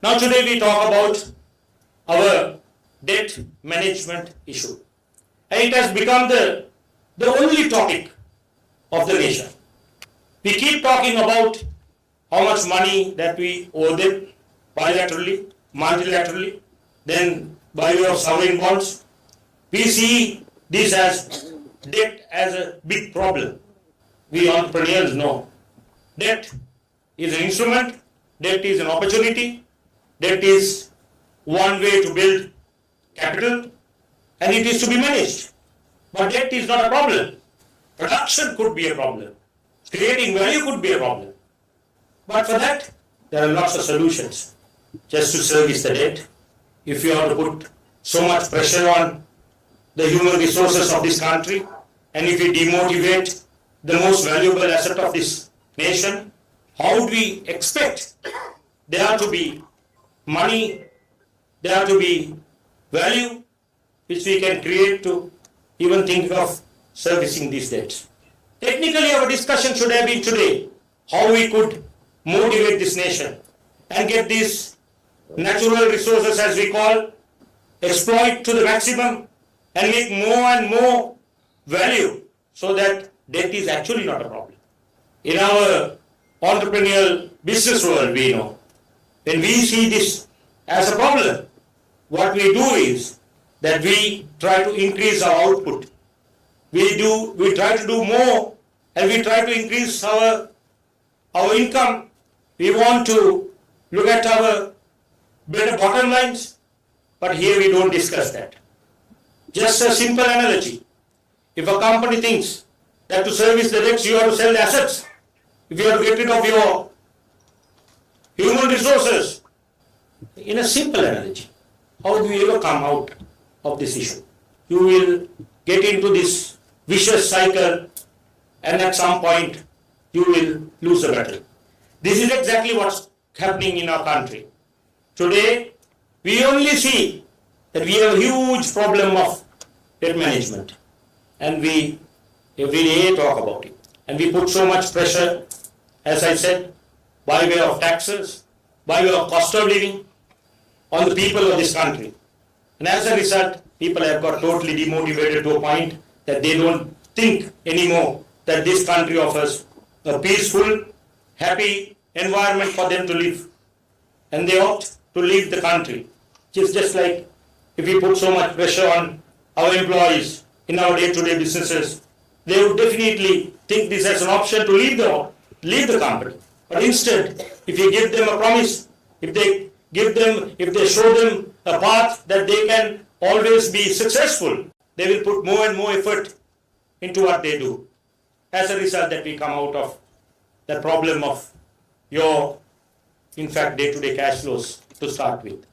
Now today we talk about our debt management issue. And it has become the only topic of the nation. We keep talking about how much money that we owe them bilaterally, multilaterally, then by way of sovereign bonds. We see this as debt as a big problem. We entrepreneurs know debt is an instrument, debt is an opportunity, debt is one way to build capital, and it is to be managed. But debt is not a problem. Production could be a problem. Creating value could be a problem. But for that, there are lots of solutions. Just to service the debt, if you have to put so much pressure on the human resources of this country, and if we demotivate the most valuable asset of this nation, how do we expect there to be money, there to be value which we can create to even think of servicing these debts? Technically, our discussion should have been today how we could motivate this nation and get these natural resources, as we call, exploit to the maximum and make more and more value so that debt is actually not a problem. In our entrepreneurial business world, we know, when we see this as a problem, what we do is that we try to increase our output. We try to do more, and we try to increase our income. We want to look at our better bottom lines, but here we don't discuss that. Just a simple analogy. If a company thinks that to service the debts you have to sell the assets, if you have to get rid of your human resources, in a simple analogy, how do you ever come out of this issue? You will get into this vicious cycle, and at some point you will lose the battle. This is exactly what's happening in our country. Today, we only see that we have a huge problem of debt management, and we every day talk about it. And we put so much pressure, as I said, by way of taxes, by way of cost of living, on the people of this country. And as a result, people have got totally demotivated to a point that they don't think anymore that this country offers a peaceful, happy environment for them to live. And they opt to leave the country. Just like if we put so much pressure on our employees in our day-to-day businesses, they would definitely think this as an option to leave the company. But instead, if you give them a promise, if they show them a path that they can always be successful, they will put more and more effort into what they do. As a result, that we come out of the problem of your, in fact, day-to-day cash flows to start with.